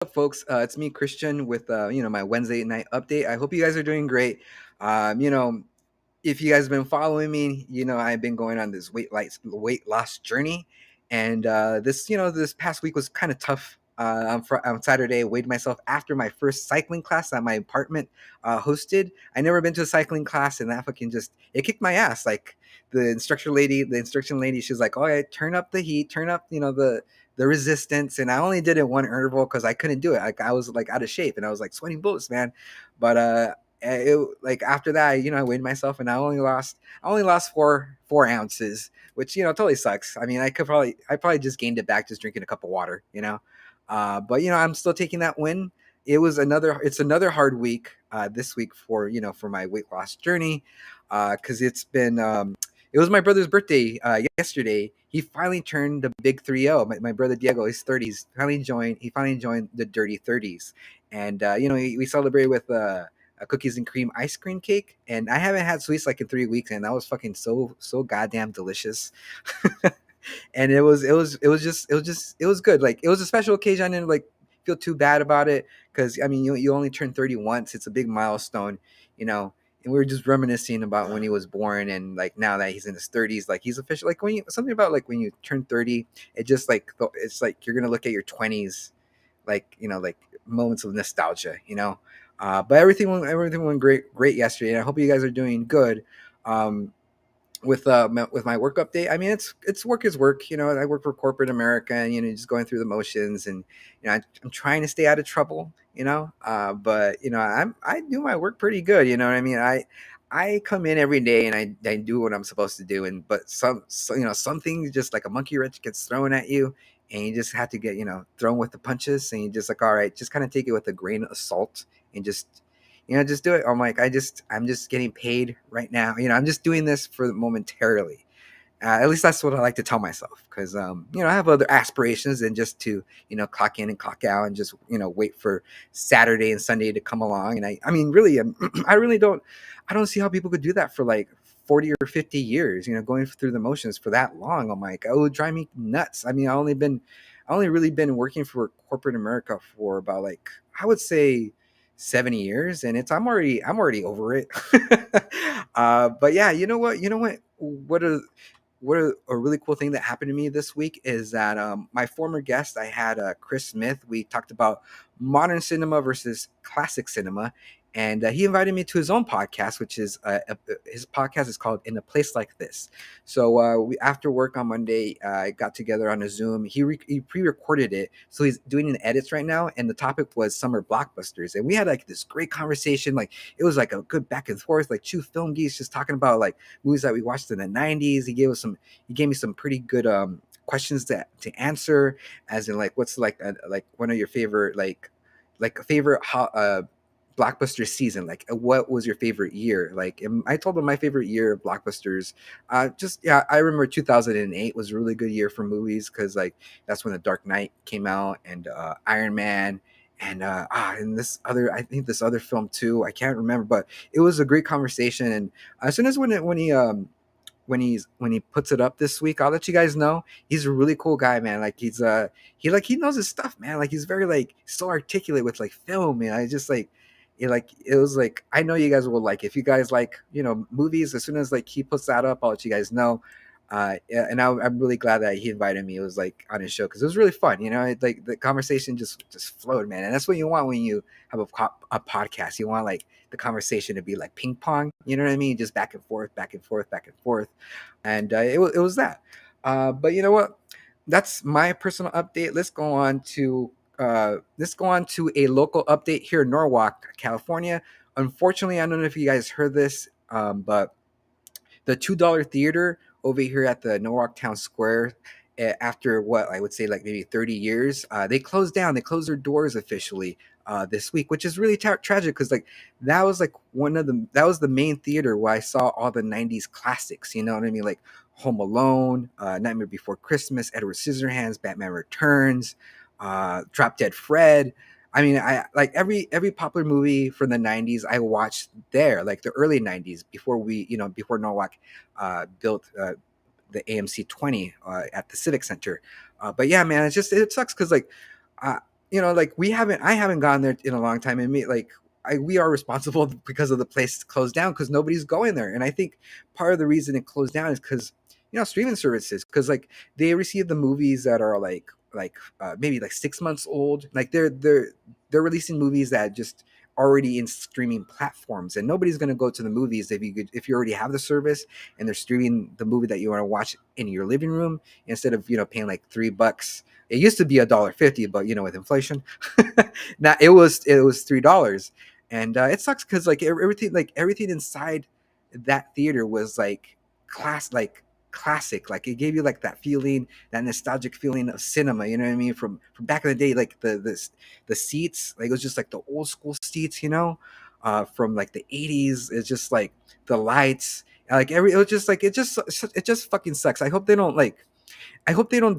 up, folks? It's me, Christian, with my Wednesday night update. I hope you guys are doing great. Um, you know, if you guys have been following me, I've been going on this weight loss journey, and this past week was kind of tough. On Saturday, I weighed myself after my first cycling class that my apartment hosted. I never been to a cycling class, and that fucking just it kicked my ass. Like the instruction lady, she was like, "All right, turn up the heat, turn up, the resistance." And I only did it one interval because I couldn't do it. Like I was like out of shape, and I was like sweating bullets, man. But like after that, I weighed myself, and I only lost four ounces, which totally sucks. I mean, I probably just gained it back just drinking a cup of water. But I'm still taking that win. It's another hard week this week for my weight loss journey, because it was my brother's birthday yesterday. He finally turned the big 3-0. My brother Diego, he's 30. He finally joined the dirty 30s, and we celebrated with a cookies and cream ice cream cake. And I haven't had sweets like in 3 weeks, and that was fucking so goddamn delicious. And it was good. Like it was a special occasion. I didn't like feel too bad about it because I mean you only turn 30 once. It's a big milestone, you know. And we were just reminiscing about when he was born, and like now that he's in his 30s, like he's official. Like when you something about like when you turn 30, it just like it's like you're gonna look at your 20s like like moments of nostalgia. But everything went great yesterday, and I hope you guys are doing good. um with my work update, I mean, it's work is work. I work for corporate America, and just going through the motions, and I'm trying to stay out of trouble. But I do my work pretty good. You know what I mean? I come in every day, and I do what I'm supposed to do, and but some things just like a monkey wrench gets thrown at you, and you just have to get thrown with the punches, and you just like, all right, just kind of take it with a grain of salt, and just do it. I'm just getting paid right now. I'm just doing this for momentarily. At least that's what I like to tell myself, because I have other aspirations than just to clock in and clock out, and just wait for Saturday and Sunday to come along. And I mean, really, I really don't see how people could do that for like 40 or 50 years. Going through the motions for that long. I'm like, it would drive me nuts. I mean, I only really been working for corporate America for about, like, I would say 7 years, and I'm already over it. But yeah, what a really cool thing that happened to me this week is that my former guest, I had Chris Smith. We talked about modern cinema versus classic cinema, and he invited me to his own podcast, which is his podcast is called In a Place Like This. So after work on Monday, I got together on a Zoom. He pre-recorded it, so he's doing the edits right now, and the topic was summer blockbusters, and we had like this great conversation. Like it was like a good back and forth, like two film geeks just talking about like movies that we watched in the 90s. He gave me some pretty good questions to answer, as in like what's like one of your favorite like a favorite blockbuster season. Like what was your favorite year? Like, and I told him my favorite year of blockbusters, just yeah, I remember 2008 was a really good year for movies, because like that's when The Dark Knight came out, and Iron Man, and this other film too, I can't remember, but it was a great conversation. And as soon as when he puts it up this week, I'll let you guys know. He's a really cool guy, man. Like he knows his stuff, man. Like he's very like so articulate with like film, and I just it was like, I know you guys will like, if you guys like movies. As soon as like he puts that up, I'll let you guys know. Yeah, and I'm really glad that he invited me. It was like on his show, because it was really fun. Like the conversation just flowed, man. And that's what you want when you have a podcast. You want like the conversation to be like ping pong. You know what I mean? Just back and forth, back and forth, back and forth. And it was that. But you know what? That's my personal update. Let's go on to a local update here in Norwalk, California. Unfortunately, I don't know if you guys heard this, but the $2 theater over here at the Norwalk Town Square, after what I would say like maybe 30 years, they closed down. They closed their doors officially this week, which is really tragic, because like that was the main theater where I saw all the 90s classics. You know what I mean? Like Home Alone, Nightmare Before Christmas, Edward Scissorhands, Batman Returns, Drop Dead Fred. I mean, I like every popular movie from the 90s I watched there, like the early 90s, before Norwalk built the AMC 20 at the Civic Center. But yeah, man, it sucks, because like like I haven't gone there in a long time, and we are responsible because of the place closed down because nobody's going there. And I think part of the reason it closed down is because streaming services, because like they receive the movies that are maybe like 6 months old. Like they're releasing movies that just already in streaming platforms, and nobody's going to go to the movies if you already have the service and they're streaming the movie that you want to watch in your living room instead of paying like $3. It used to be $1.50, but with inflation, now it was $3. And it sucks because everything inside that theater was like classic. Like it gave you like that feeling, that nostalgic feeling of cinema. You know what I mean? From back in the day, like the seats, like it was just like the old school seats. From like the '80s. It's just like the lights. Like it was just like it just fucking sucks. I hope they don't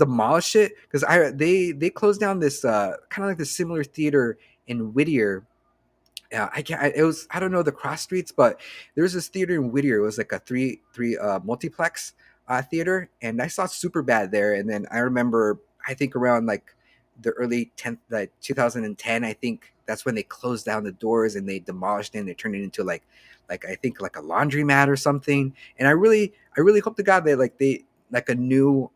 demolish it because they closed down this kind of like this similar theater in Whittier. Yeah, I can't. It was, I don't know the cross streets, but there was this theater in Whittier. It was like a three multiplex theater, and I saw Super Bad there. And then I remember, I think around like the early 10th, like 2010, I think that's when they closed down the doors and they demolished it and they turned it into like I think like a laundromat or something. And I really hope to God that like a new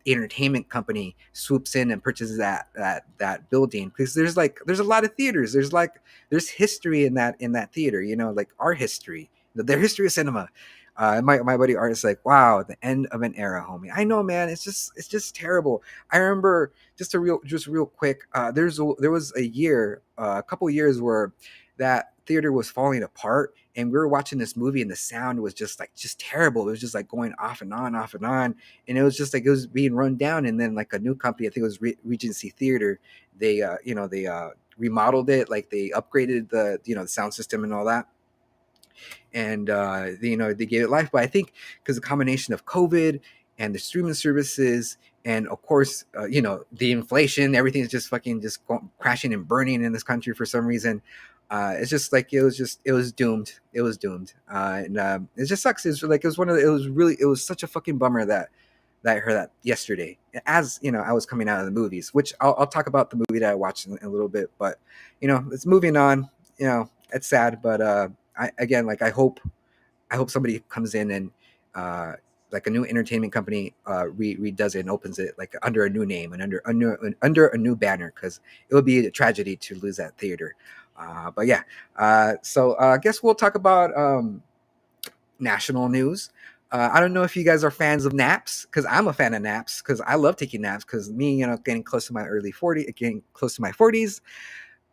entertainment company swoops in and purchases that building, because there's a lot of theaters. There's history in that theater, like our history, their history of cinema. My buddy Art is like, wow, the end of an era, homie. I know, man. It's just terrible. I remember just real quick. There was a couple years where that theater was falling apart, and we were watching this movie, and the sound was just terrible. It was just like going off and on, off and on, and it was just like it was being run down. And then like a new company, I think it was Regency Theater, they remodeled it, like they upgraded the sound system and all that, and they gave it life. But I think because the combination of COVID and the streaming services, and of course the inflation, everything's just fucking just crashing and burning in this country for some reason. It's just like it was doomed. It was doomed, and it just sucks. It's like it was such a fucking bummer that I heard that yesterday. As I was coming out of the movies, which I'll talk about the movie that I watched in a little bit. But it's moving on. It's sad, but again, like I hope somebody comes in and like a new entertainment company redoes it and opens it like under a new name and under a new banner, because it would be a tragedy to lose that theater. But yeah, so I guess we'll talk about national news. I don't know if you guys are fans of naps, because I'm a fan of naps, because I love taking naps, because me, getting close to my early 40, getting close to my 40s,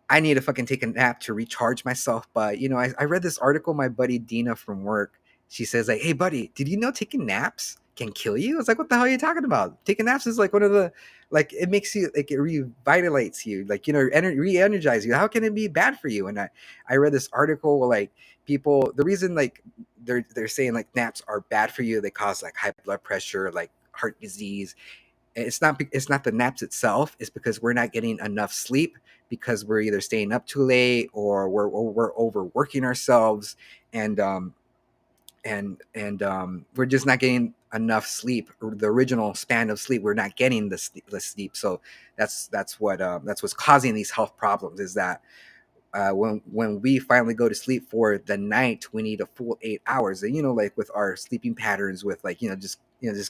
I need to fucking take a nap to recharge myself. But I read this article. My buddy Dina from work, she says like, "Hey, buddy, did you know taking naps can kill you?" I was like, "What the hell are you talking about? Taking naps is like one of the like it makes you like it revitalates you, like re-energize you. How can it be bad for you?" And I read this article where like people, the reason like they're saying like naps are bad for you, they cause like high blood pressure, like heart disease. It's not the naps itself. It's because we're not getting enough sleep, because we're either staying up too late, or we're overworking ourselves, and we're just not getting enough sleep, or the original span of sleep. We're not getting the sleep. So that's what's causing these health problems, is that when we finally go to sleep for the night, we need a full 8 hours. And like with our sleeping patterns, with like just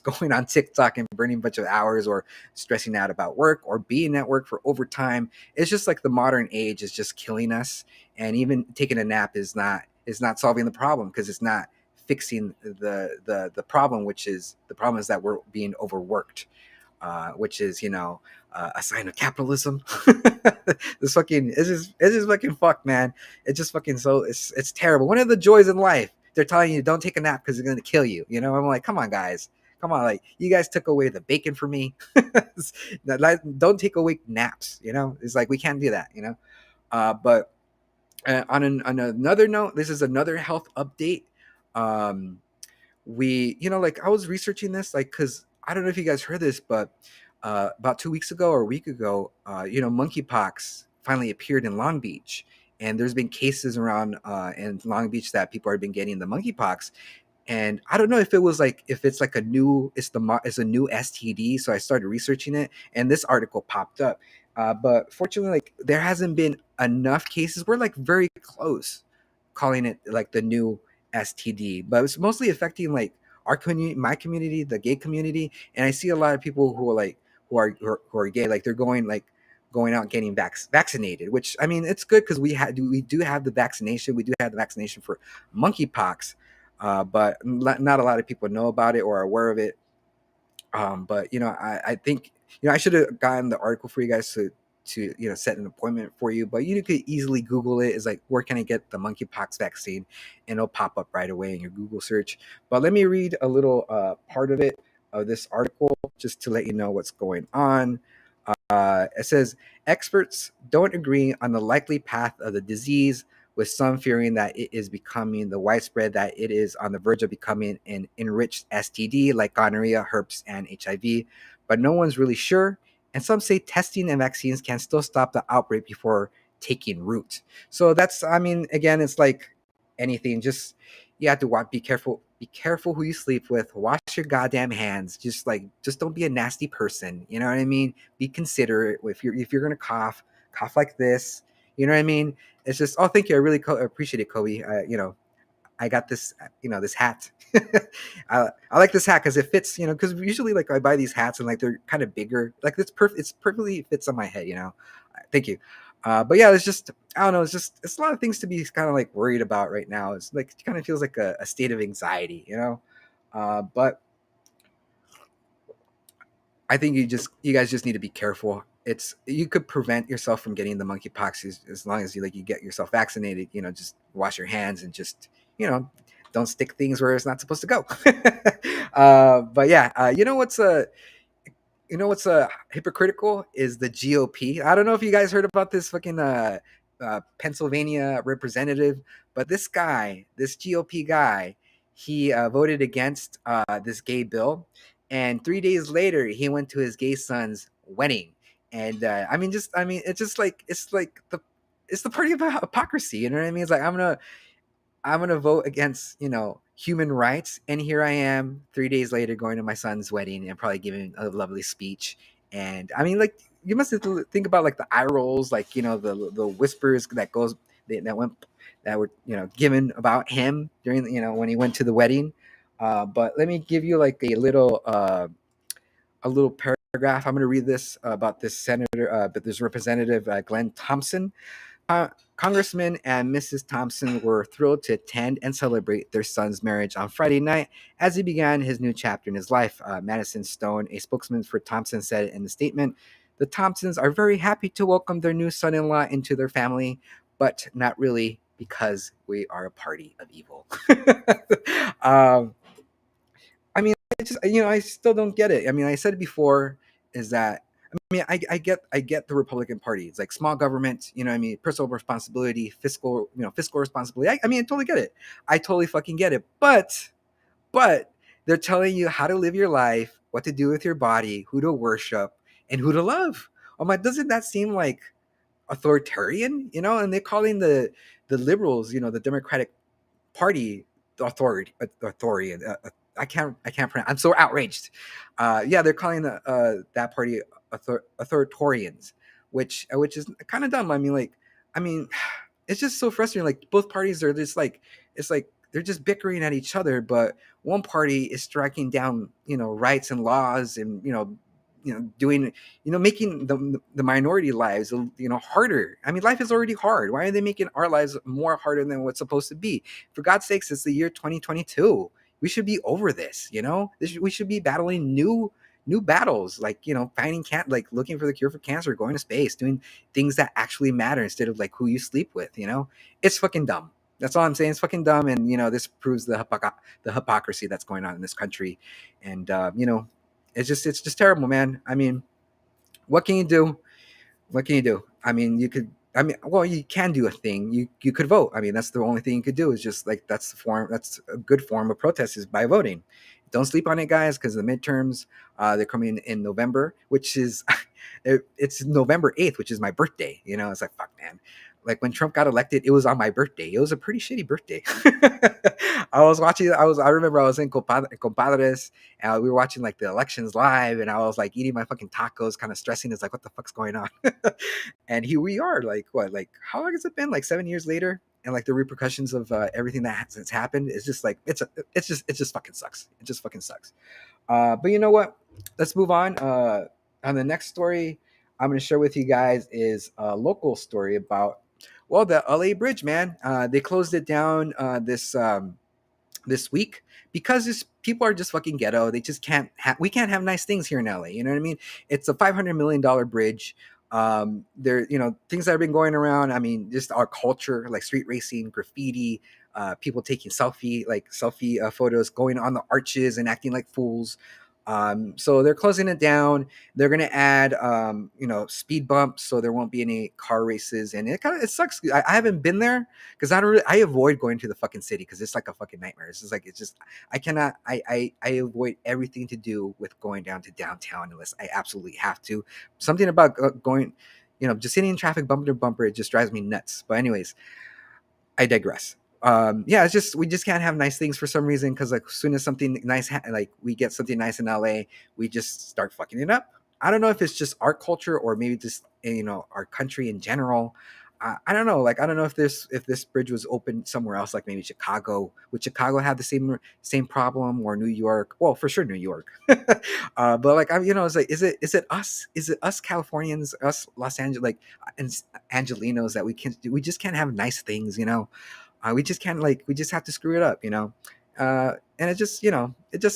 going on TikTok and burning a bunch of hours, or stressing out about work, or being at work for overtime. It's just like the modern age is just killing us. And even taking a nap is not solving the problem, because it's not fixing the problem, which is the problem is that we're being overworked, which is a sign of capitalism. It's just fucking fucked, man. It's just fucking so it's terrible. One of the joys in life, they're telling you don't take a nap because it's gonna kill you. I'm like, come on, guys, come on, like you guys took away the bacon from me. Don't take away naps. It's like we can't do that. But on another note, this is another health update. Um, like I was researching this, like, because I don't know if you guys heard this, but about 2 weeks ago or a week ago, monkeypox finally appeared in Long Beach, and there's been cases around in Long Beach that people have been getting the monkeypox. And I don't know if it's like it's a new STD. So I started researching it, and this article popped up. But fortunately, like there hasn't been enough cases. We're like very close calling it like the new STD, but it's mostly affecting like our community, my community, the gay community, and I see a lot of people who are like who are gay, like they're going out getting vaccinated, which I mean it's good because we do have the vaccination. We do have the vaccination for monkeypox, but not a lot of people know about it or are aware of it. But I think I should have gotten the article for you guys to set an appointment for you. But you could easily Google it. It's like, where can I get the monkeypox vaccine, and it'll pop up right away in your Google search. But let me read a little part of it, of this article, just to let you know what's going on. It says experts don't agree on the likely path of the disease, with some fearing that it is becoming the widespread that it is on the verge of becoming an enriched STD like gonorrhea, herpes, and HIV. But no one's really sure. And some say testing and vaccines can still stop the outbreak before taking root. So that's, I mean, again, it's like anything. Just you have to be careful. Be careful who you sleep with. Wash your goddamn hands. Just don't be a nasty person. You know what I mean? Be considerate. If you're gonna cough like this. You know what I mean? It's just, oh, thank you. I really appreciate it, Kobe. I got this, this hat. I like this hat because it fits, because usually like I buy these hats and like they're kind of bigger. Like it's perfect. It's perfectly fits on my head. Thank you. But yeah, it's just, I don't know. It's a lot of things to be kind of like worried about right now. It's like, it kind of feels like a state of anxiety. But I think you guys just need to be careful. You could prevent yourself from getting the monkeypox as long as you get yourself vaccinated. Just wash your hands and just you know don't stick things where it's not supposed to go. But yeah, what's hypocritical is the GOP. I don't know if you guys heard about this fucking Pennsylvania representative, but this GOP guy, he voted against this gay bill, and 3 days later he went to his gay son's wedding, and it's just like it's the party of hypocrisy. You know what I mean? It's like I'm gonna vote against human rights, and here I am 3 days later going to my son's wedding and probably giving a lovely speech. And I mean, like you must have to think about like the eye rolls, like the whispers that were given about him during when he went to the wedding. But let me give you like a little paragraph. I'm going to read this about this senator, but this representative Glenn Thompson. Congressman and Mrs. Thompson were thrilled to attend and celebrate their son's marriage on Friday night as he began his new chapter in his life. Madison Stone, a spokesman for Thompson, said in the statement, "The Thompsons are very happy to welcome their new son in law into their family, but not really because we are a party of evil." um, I mean, I still don't get it. I mean, I said it before, is that I get the Republican Party. It's like small government, personal responsibility, fiscal responsibility. I totally get it. I totally fucking get it. But they're telling you how to live your life, what to do with your body, who to worship, and who to love. Oh my, doesn't that seem like authoritarian? And they're calling the liberals, the Democratic Party authority. I can't pronounce. I'm so outraged. Yeah, they're calling that party authoritarians, which is kind of dumb. I mean, it's just so frustrating. Like both parties are just like it's like they're just bickering at each other, but one party is striking down rights and laws and doing making the minority lives harder. I mean, life is already hard. Why are they making our lives more harder than what's supposed to be? For God's sakes, it's the year 2022. We should be over this. We should be battling new battles, like finding like looking for the cure for cancer, going to space, doing things that actually matter instead of like who you sleep with. It's fucking dumb. That's all I'm saying. It's fucking dumb, and this proves the hypocrisy that's going on in this country. And it's just terrible, man. I mean, what can you do? What can you do? I mean, you could. I mean, well, you can do a thing. You could vote. I mean, that's the only thing you could do. Is just like that's a good form of protest is by voting. Don't sleep on it, guys, because the midterms, they're coming in November, which is it's November 8th, which is my birthday. It's like, fuck, man. Like when Trump got elected, it was on my birthday. It was a pretty shitty birthday. I remember I was in compadres, and we were watching like the elections live, and I was like eating my fucking tacos, kind of stressing. It's like, what the fuck's going on? And here we are, like what, like how long has it been? Like 7 years later, and like the repercussions of everything that's happened is just like it just fucking sucks. It just fucking sucks. But you know what? Let's move on. On the next story I'm going to share with you guys is a local story about, well, the LA Bridge, man. They closed it down this week because this people are just fucking ghetto. They just can't. We can't have nice things here in LA. You know what I mean? It's a $500 million bridge. There, things that have been going around. I mean, just our culture, like street racing, graffiti, people taking selfie photos, going on the arches and acting like fools. So they're closing it down. They're gonna add, speed bumps, so there won't be any car races. And it sucks. I haven't been there because I avoid going to the fucking city because it's like a fucking nightmare. It's just I cannot. I avoid everything to do with going down to downtown unless I absolutely have to. Something about going, just sitting in traffic bumper to bumper, it just drives me nuts. But anyways, I digress. Yeah, it's just we just can't have nice things for some reason because like as soon as something nice like we get something nice in LA, we just start fucking it up. I don't know if it's just our culture or maybe just our country in general. I don't know. Like I don't know if this bridge was open somewhere else, like maybe Chicago. Would Chicago have the same problem, or New York? Well, for sure New York. But like it's like is it us? Is it us Californians, us Los Angeles, like and Angelinos that we just can't have nice things, we just can't, like, we just have to screw it up, and it just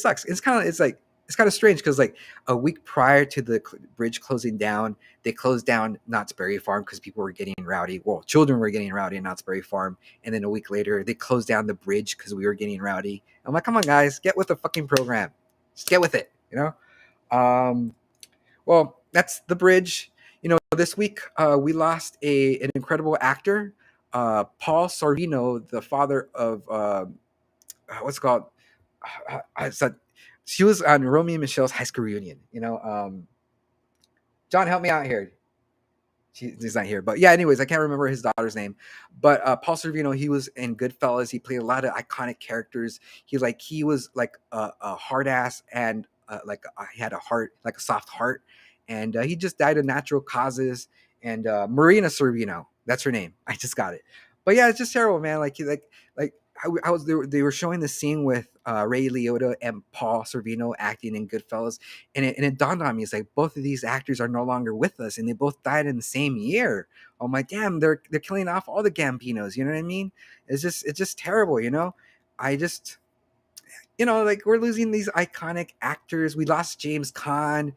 sucks. It's kind of strange because like a week prior to the bridge closing down, they closed down Knott's Berry Farm because people were getting rowdy. Well, children were getting rowdy in Knott's Berry Farm, and then a week later they closed down the bridge because we were getting rowdy. I'm like, come on, guys, get with the fucking program. Just get with it. Um, well, that's the bridge. This week we lost an incredible actor, Paul Sorvino, the father of what's it called. It's a, she was on Romeo and Michelle's high school reunion. John, help me out here. He's not here, but yeah. Anyways, I can't remember his daughter's name, but Paul Sorvino, he was in Goodfellas. He played a lot of iconic characters. He was like a hard ass and he had a heart, like a soft heart, and he just died of natural causes. And Marina Sorvino, that's her name. I just got it, but yeah, it's just terrible, man. I was they were showing the scene with Ray Liotta and Paul Sorvino acting in Goodfellas, and it dawned on me, it's like both of these actors are no longer with us, and they both died in the same year. Oh my damn, they're killing off all the Gambinos. You know what I mean? It's just terrible. I just like we're losing these iconic actors. We lost James Caan.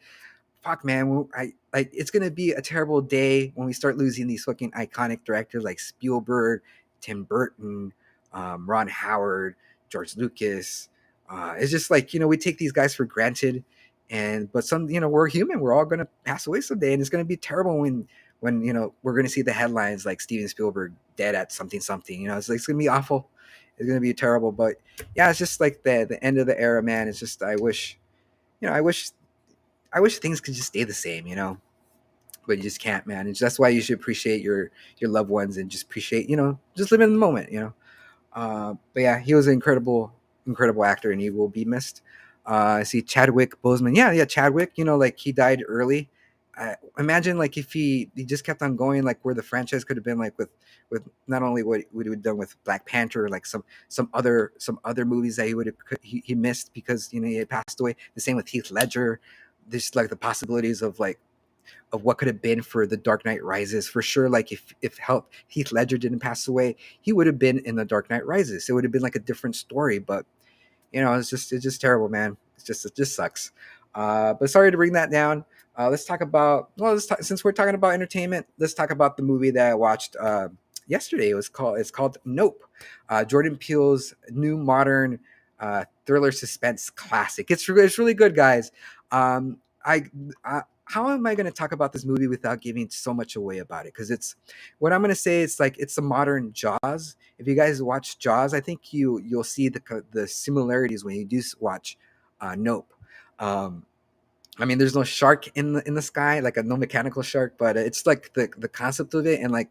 Fuck, man, I like it's gonna be a terrible day when we start losing these fucking iconic directors like Spielberg, Tim Burton, Ron Howard, George Lucas. It's just like we take these guys for granted, and but some we're human. We're all gonna pass away someday, and it's gonna be terrible when we're gonna see the headlines like Steven Spielberg dead at something something. It's gonna be awful. It's gonna be terrible, but yeah, it's just like the end of the era, man. It's just I wish I wish things could just stay the same, but you just can't, man. And that's why you should appreciate your loved ones and just appreciate, just live in the moment. But yeah, he was an incredible actor, and he will be missed. I see Chadwick Boseman. Yeah, Chadwick. Like he died early. Imagine like if he just kept on going, like where the franchise could have been, like with not only what he would have done with Black Panther, like some other movies that he missed because he had passed away. The same with Heath Ledger. There's like the possibilities of what could have been for The Dark Knight Rises. For sure, like if Heath Ledger didn't pass away, he would have been in The Dark Knight Rises. It would have been like a different story, but it's just terrible, man. It just sucks. But sorry to bring that down. Let's talk about since we're talking about entertainment, let's talk about the movie that I watched yesterday. It's called Nope. Jordan Peele's new modern thriller suspense classic. It's really good, guys. I how am I going to talk about this movie without giving so much away about it? Because what I'm going to say. It's like it's a modern Jaws. If you guys watch Jaws, I think you'll see the similarities when you do watch Nope. Um, I mean, there's no shark in the sky, like a no mechanical shark, but it's like the concept of it, and like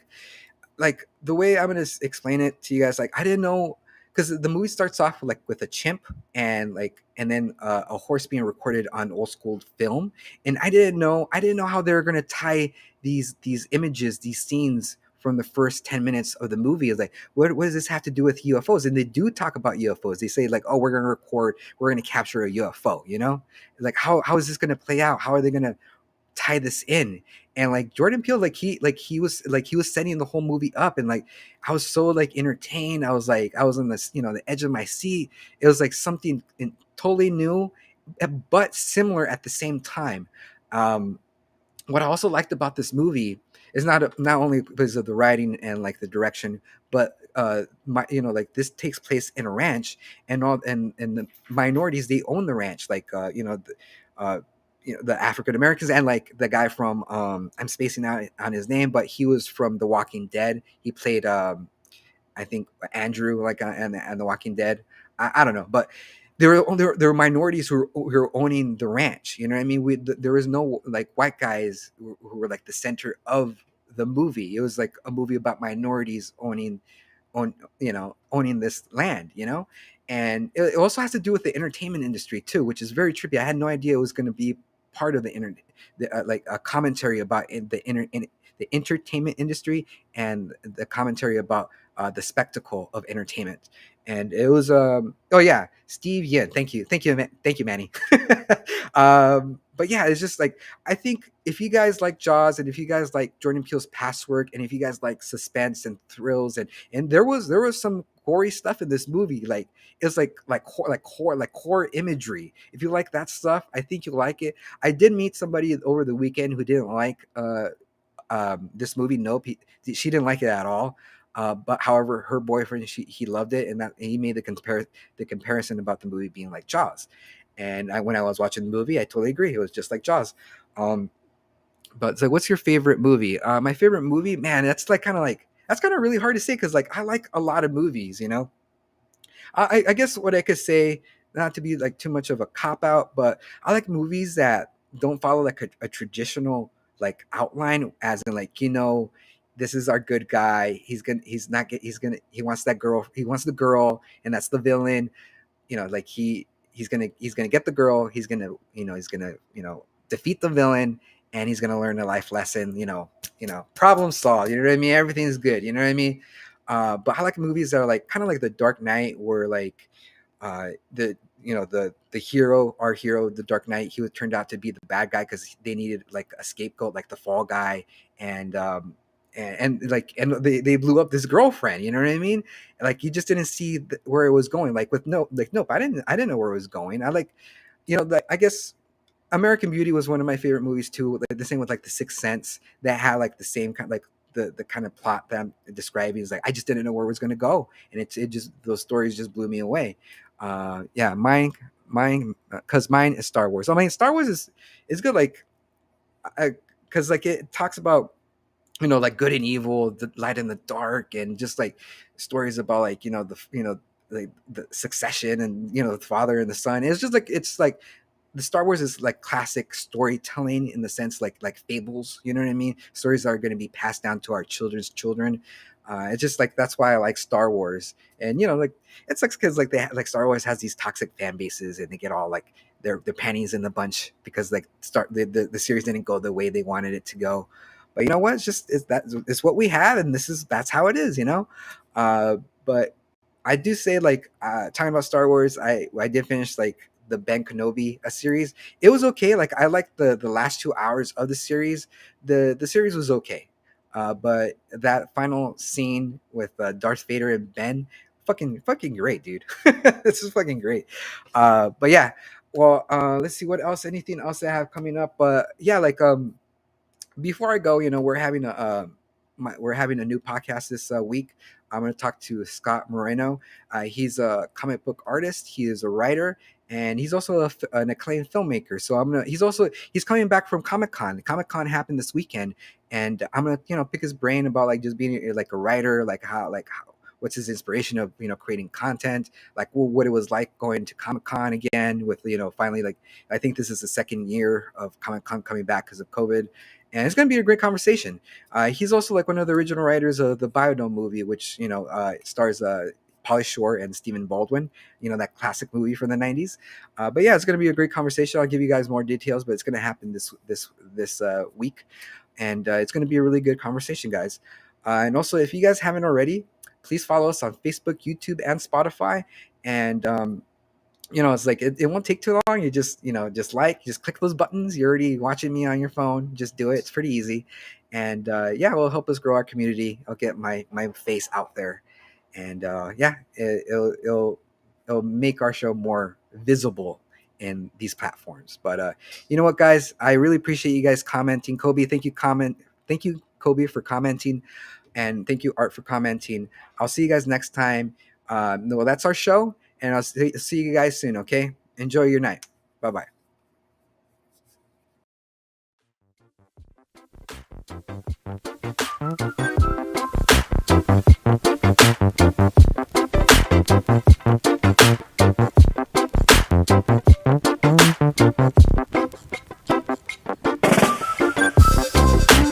the way I'm gonna explain it to you guys, like I didn't know because the movie starts off like with a chimp and then a horse being recorded on old school film, and I didn't know how they were gonna tie these images, these scenes from the first 10 minutes of the movie. Is like, what does this have to do with UFOs? And they do talk about UFOs. They say like, oh, we're gonna capture a UFO. Like how is this gonna play out? How are they gonna tie this in? And like Jordan Peele, like he was setting the whole movie up, and like I was so like entertained. I was on this, the edge of my seat. It was like something totally new, but similar at the same time. um what I also liked about this movie is not only because of the writing and like the direction, but like this takes place in a ranch, and the minorities, they own the ranch, like uh, the African Americans, and like the guy from I'm spacing out on his name, but he was from The Walking Dead. He played I think Andrew, like and The Walking Dead. I don't know, but there were minorities who were owning the ranch. You know what I mean? There was no like white guys who were like the center of the movie. It was like a movie about minorities owning this land. And it also has to do with the entertainment industry too, which is very trippy. I had no idea it was going to be part of the internet, like a commentary about the entertainment industry, and the commentary about the spectacle of entertainment. And it was oh yeah, Steve Yin. Thank you, Manny. But yeah, it's just like, I think if you guys like Jaws, and if you guys like Jordan Peele's past work, and if you guys like suspense and thrills, and there was some gory stuff in this movie, like it's like horror imagery. If you like that stuff, I think you'll like it. I did meet somebody over the weekend who didn't like this movie. Nope, she didn't like it at all. But however, her boyfriend, he loved it, and that he made the comparison about the movie being like Jaws. And when I was watching the movie, I totally agree. It was just like Jaws. Um, but so, what's your favorite movie? My favorite movie, man, that's kind of really hard to say because like I like a lot of movies. I guess what I could say, not to be like too much of a cop out, but I like movies that don't follow like a traditional like outline, as in like, this is our good guy. He's not get he wants that girl. He wants the girl, and that's the villain. Like he's gonna get the girl. He's gonna defeat the villain, and he's gonna learn a life lesson. Problem solved. You know what I mean? Everything's good. You know what I mean? But I like movies that are like kind of like The Dark Knight, where like the hero, our hero, the Dark Knight, turned out to be the bad guy because they needed like a scapegoat, like the fall guy, and they blew up this girlfriend. You know what I mean? Like you just didn't see where it was going. Like with nope, I didn't know where it was going. I guess American Beauty was one of my favorite movies too. Like the same with like The Sixth Sense, that had like the same kind, like the kind of plot that I'm describing is like I just didn't know where it was going to go, and it just, those stories just blew me away. Yeah, mine, because mine is Star Wars. I mean, Star Wars is good, like because like it talks about like good and evil, the light and the dark, and just like stories about like the succession, and the father and the son. It's like the Star Wars is like classic storytelling in the sense like fables. You know what I mean? Stories that are going to be passed down to our children's children. It's just like that's why I like Star Wars, and like it's like because like like Star Wars has these toxic fan bases, and they get all like their panties in the bunch because like the series didn't go the way they wanted it to go. But you know what? It's what we have, and that's how it is. But I do say like talking about Star Wars, I did finish like the Ben Kenobi series. It was okay. Like I liked the last 2 hours of the series. The series was okay. But that final scene with Darth Vader and Ben, fucking great, dude. This is fucking great. But yeah, well, let's see what else. Anything else I have coming up? But yeah, like before I go, we're having a new podcast this week. I'm going to talk to Scott Moreno. He's a comic book artist. He is a writer, and he's also an acclaimed filmmaker. So he's coming back from Comic Con. Comic Con happened this weekend, and I'm gonna pick his brain about like just being like a writer, like how what's his inspiration of creating content, like what it was like going to Comic Con again with finally, like, I think this is the second year of Comic Con coming back because of COVID, and it's going to be a great conversation. He's also like one of the original writers of the Biodome movie, which stars Pauly Shore and Stephen Baldwin. That classic movie from the '90s. But yeah, it's going to be a great conversation. I'll give you guys more details, but it's going to happen this week, and it's going to be a really good conversation, guys. And also, if you guys haven't already, please follow us on Facebook, YouTube, and Spotify. And it's like it won't take too long. You just just click those buttons. You're already watching me on your phone. Just do it. It's pretty easy, and yeah, it will help us grow our community. I'll get my face out there, and yeah, it'll make our show more visible in these platforms. But you know what, guys, I really appreciate you guys commenting. Kobe, thank you, Kobe, for commenting, and thank you, Art, for commenting. I'll see you guys next time. No, that's our show, and I'll see you guys soon. Okay, enjoy your night. Bye bye.